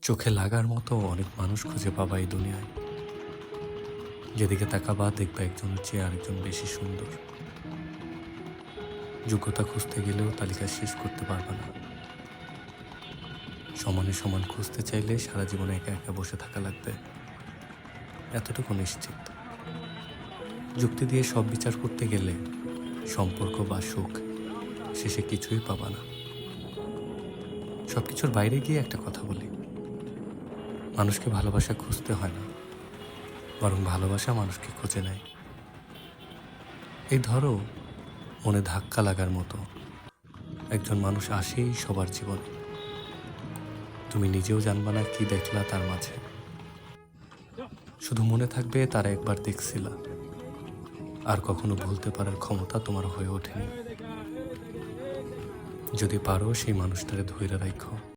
চোখে লাগার মতো অনেক মানুষ খুঁজে পাবা এই দুনিয়ায়। যেদিকে তাকাবা দেখবা একজনের চেয়ে আরেকজন বেশি সুন্দর। যোগ্যতা খুঁজতে গেলেও তালিকা শেষ করতে পারবা না। সমানে সমান খুঁজতে চাইলে সারা জীবনে একা একা বসে থাকা লাগবে, এতটুকু নিশ্চিত। যুক্তি দিয়ে সব বিচার করতে গেলে সম্পর্ক বা সুখ শেষে কিছুই পাবা না। সবকিছুর বাইরে গিয়ে একটা কথা বলি, মানুষকে ভালোবাসা খুঁজতে হয় না, বরং ভালোবাসা মানুষকে খুঁজে নেয়। এই ধরো, মনে ধাক্কা লাগার মতো একজন মানুষ আসেই সবার জীবনে। তুমি নিজেও জানবা না কি দেখলা তার মাঝে, শুধু মনে থাকবে তারা একবার দেখছিলা। আর কখনো ভুলতে পারার ক্ষমতা তোমার হয়ে ওঠেনি। যদি পারো সেই মানুষটারে ধইরা রাখো।